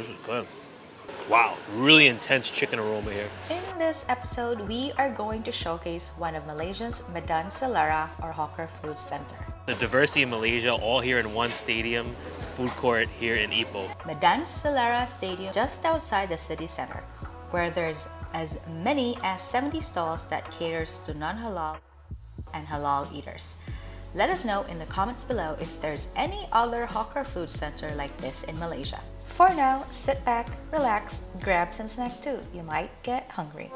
This is good. Wow, really intense chicken aroma here. In this episode, we are going to showcase one of Malaysia's Medan Selera or Hawker Food Center. The diversity in Malaysia, all here in one stadium, food court here in Ipoh. Medan Selera Stadium, just outside the city center, where there's as many as 70 stalls that caters to non-halal and halal eaters. Let us know in the comments below if there's any other hawker food center like this in Malaysia. For now, sit back, relax, grab some snack too. You might get hungry.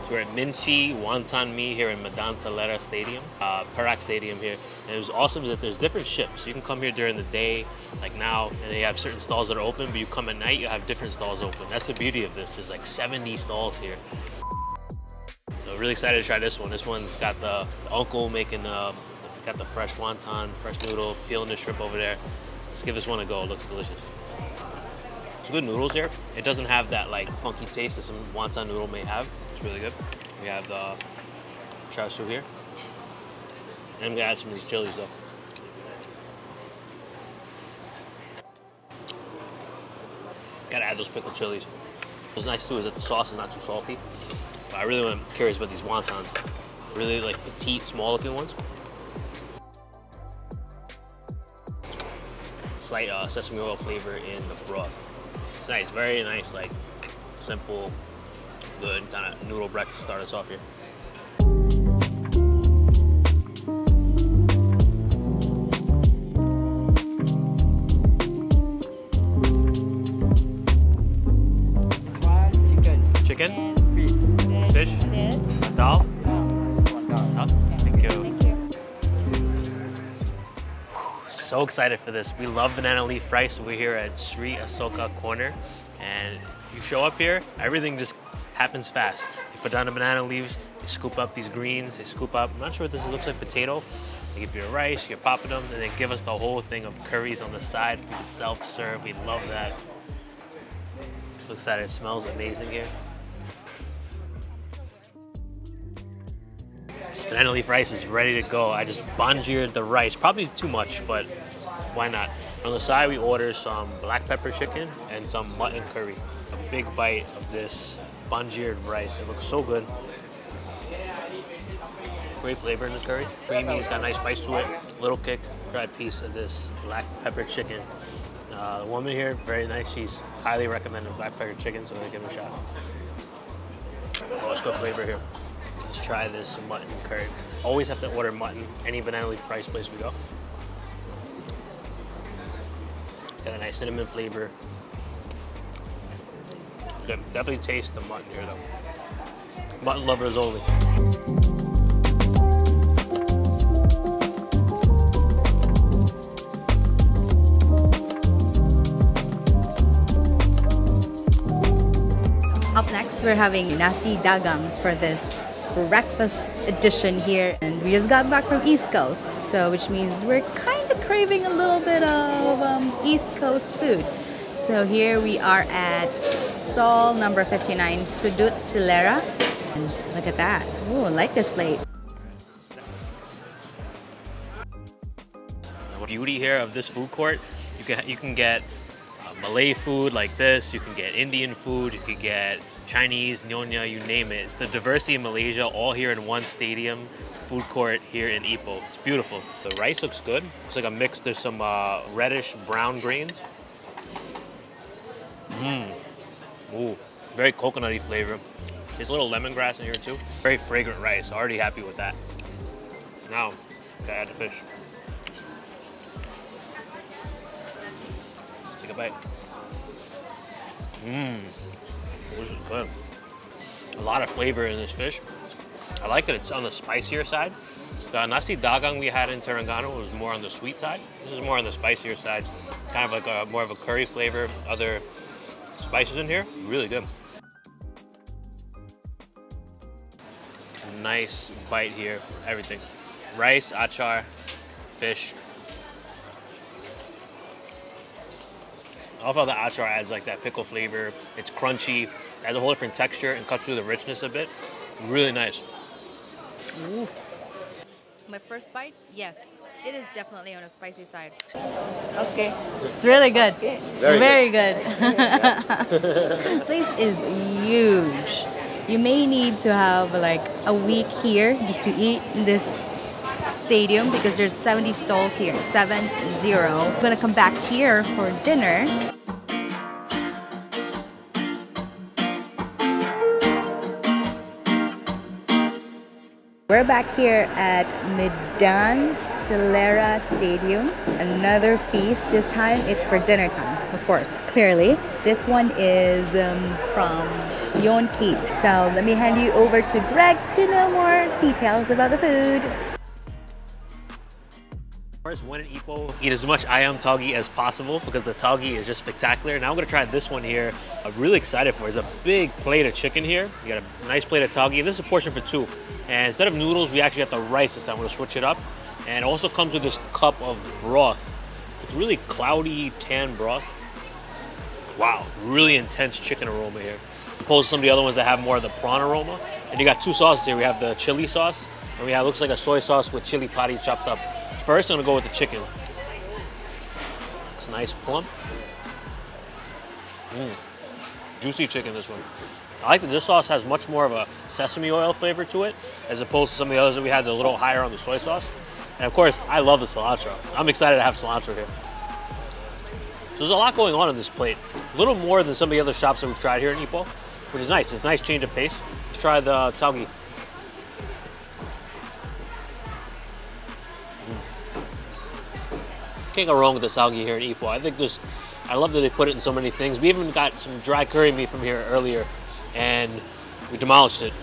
We're at Minchi Wonton Mee here in Medan Selera Stadium, Perak Stadium here. And it was awesome that there's different shifts. You can come here during the day, like now, and they have certain stalls that are open, but you come at night, you have different stalls open. That's the beauty of this. There's like 70 stalls here. So really excited to try this one. This one's got the uncle making got the fresh wonton, fresh noodle, peeling the shrimp over there. Let's give this one a go. It looks delicious. It's good noodles here. It doesn't have that like funky taste that some wonton noodle may have. It's really good. We have the char siu here. And I'm gonna add some of these chilies though. Gotta add those pickled chilies. What's nice too is that the sauce is not too salty. But I really am curious about these wontons. Really like petite, small looking ones. Slight sesame oil flavor in the broth. It's nice, very nice, like simple, good kind of noodle breakfast to start us off here. Chicken? Fish? Dal? Thank you. So excited for this. We love banana leaf rice. We're here at Sri Asoka Corner, and you show up here, everything just happens fast. You put down the banana leaves, you scoop up these greens, they scoop up, I'm not sure what this looks like, potato. They give you a rice, you're popping them, and they give us the whole thing of curries on the side. We can self-serve, we love that. So excited, it smells amazing here. This banana leaf rice is ready to go. I just banjired the rice, probably too much, but why not? On the side, we order some black pepper chicken and some mutton curry. A big bite of this banjired rice. It looks so good. Great flavor in this curry. Creamy, it's got a nice spice to it. Little kick, fried piece of this black pepper chicken. The woman here, very nice. She's highly recommended black pepper chicken, so I'm gonna give it a shot. Oh, it's good flavor here. Let's try this mutton curry. Always have to order mutton, any banana leaf rice place we go. Got a nice cinnamon flavor. Good. Definitely taste the mutton here though. Mutton lovers only. Up next, we're having nasi dagang for this breakfast edition here, and we just got back from East Coast, so which means we're kind of craving a little bit of East Coast food. So here we are at stall number 59, Sudut Selera, and look at that. Ooh, I like this plate. The beauty here of this food court, you can get Malay food like this, you can get Indian food, you can get Chinese, Nyonya, you name it. It's the diversity in Malaysia, all here in one stadium, food court here in Ipoh. It's beautiful. The rice looks good. It's like a mix. There's some reddish brown grains. Ooh, very coconutty flavor. There's a little lemongrass in here too. Very fragrant rice. Already happy with that. Now, gotta add the fish. Let's take a bite. This is good. A lot of flavor in this fish. I like that it's on the spicier side. The nasi dagang we had in Terengganu was more on the sweet side. This is more on the spicier side. Kind of like a more of a curry flavor. Other spices in here, really good. Nice bite here, everything. Rice, achar, fish. I love how the achar adds like that pickle flavor. It's crunchy, adds a whole different texture and cuts through the richness a bit. Really nice. Ooh. My first bite, yes, it is definitely on the spicy side. Okay. It's really good. Very good. This place is huge. You may need to have like a week here just to eat in this stadium because there's 70 stalls here, 70. I'm gonna come back here for dinner. We're back here at Medan Selera Stadium. Another feast. This time it's for dinner time, of course, clearly. This one is from Yonki. So let me hand you over to Greg to know more details about the food. First, when in Ipoh, eat as much ayam tauge as possible because the tauge is just spectacular. Now I'm gonna try this one here. I'm really excited for it. It's a big plate of chicken here. You got a nice plate of tauge, and this is a portion for two. And instead of noodles, we actually got the rice this time. I'm gonna switch it up. And it also comes with this cup of broth. It's really cloudy, tan broth. Wow, really intense chicken aroma here. Opposed to some of the other ones that have more of the prawn aroma. And you got two sauces here. We have the chili sauce, and we have, looks like a soy sauce with chili padi chopped up. First, I'm gonna go with the chicken. It's nice, plump. Juicy chicken, this one. I like that this sauce has much more of a sesame oil flavor to it, as opposed to some of the others that we had that are a little higher on the soy sauce. And of course, I love the cilantro. I'm excited to have cilantro here. So there's a lot going on this plate. A little more than some of the other shops that we've tried here in Ipoh, which is nice. It's a nice change of pace. Let's try the tauge. Can't go wrong with the tauge here in Ipoh. I think this, I love that they put it in so many things. We even got some dry curry meat from here earlier, and we demolished it.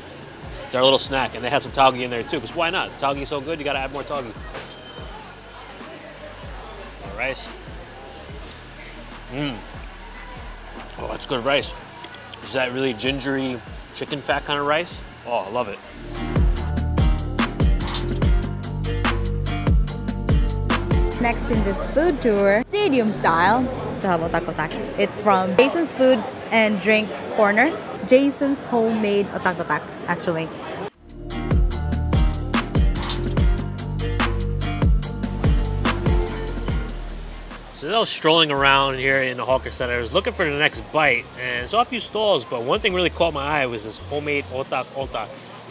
It's our little snack, and they had some tauge in there too, because why not? Tauge is so good, you gotta add more tauge. More rice. Oh, that's good rice. Is that really gingery chicken fat kind of rice? Oh, I love it. Next in this food tour, stadium style, otak-otak. It's from Jason's Food and Drinks Corner. Jason's homemade otak-otak, actually. So as I was strolling around here in the hawker center, I was looking for the next bite, and saw a few stalls, but one thing really caught my eye was this homemade otak-otak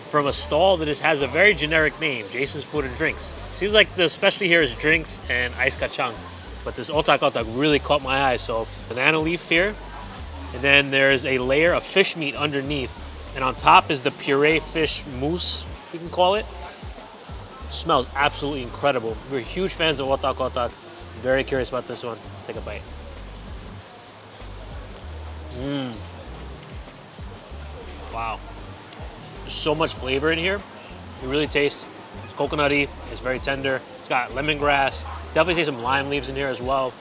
from a stall that just has a very generic name, Jason's Food and Drinks. Seems like the specialty here is drinks and ice kacang, but this otak-otak really caught my eye. So banana leaf here, and then there's a layer of fish meat underneath, and on top is the puree fish mousse, you can call it. It smells absolutely incredible. We're huge fans of otak-otak. Very curious about this one. Let's take a bite. Wow. There's so much flavor in here. You really taste, it's coconutty, it's very tender. It's got lemongrass. Definitely taste some lime leaves in here as well.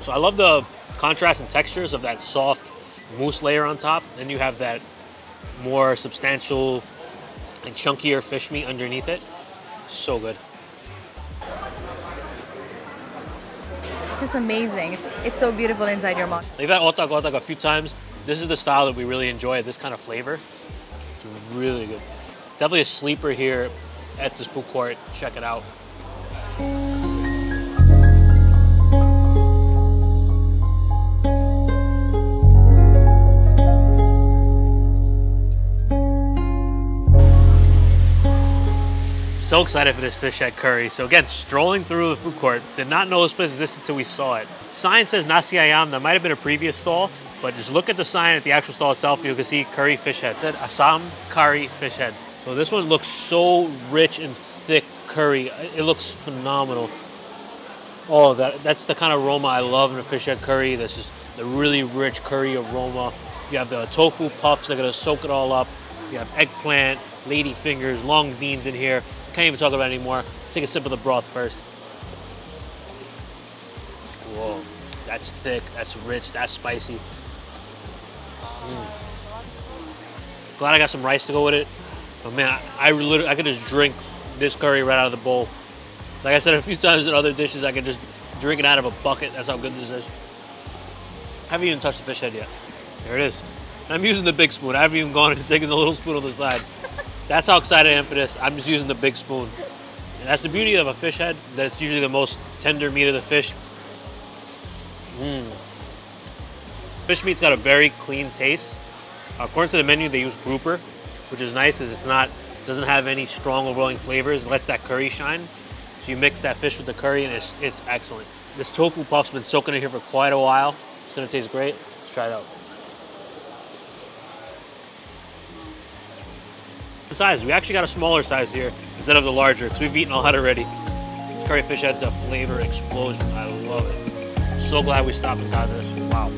So I love the contrast and textures of that soft mousse layer on top. Then you have that more substantial and chunkier fish meat underneath it. So good. It's just amazing. It's so beautiful inside your mouth. We've had otak-otak a few times. This is the style that we really enjoy, this kind of flavor. It's really good. Definitely a sleeper here at this food court. Check it out. So excited for this fish head curry. So again, strolling through the food court, did not know this place existed until we saw it. Sign says nasi ayam. That might have been a previous stall, but just look at the sign at the actual stall itself. You can see curry fish head. That Assam curry fish head. So this one looks so rich and thick curry. It looks phenomenal. Oh, that's the kind of aroma I love in a fish head curry. That's just the really rich curry aroma. You have the tofu puffs. They're gonna soak it all up. You have eggplant, lady fingers, long beans in here. Can't even talk about it anymore. Take a sip of the broth first. Whoa, that's thick, that's rich, that's spicy. Glad I got some rice to go with it. But man, I could just drink this curry right out of the bowl. Like I said a few times in other dishes, I could just drink it out of a bucket. That's how good this is. I haven't even touched the fish head yet. There it is. And I'm using the big spoon. I haven't even gone and taken the little spoon on the side. That's how excited I am for this. I'm just using the big spoon. And that's the beauty of a fish head, that it's usually the most tender meat of the fish. Fish meat's got a very clean taste. According to the menu, they use grouper, which is nice, as doesn't have any strong overwhelming flavors. It lets that curry shine. So you mix that fish with the curry, and it's excellent. This tofu puff's been soaking in here for quite a while. It's gonna taste great. Let's try it out. The size, we actually got a smaller size here instead of the larger, because we've eaten a lot already. This curry fish head's a flavor explosion. I love it. So glad we stopped and got this. Wow.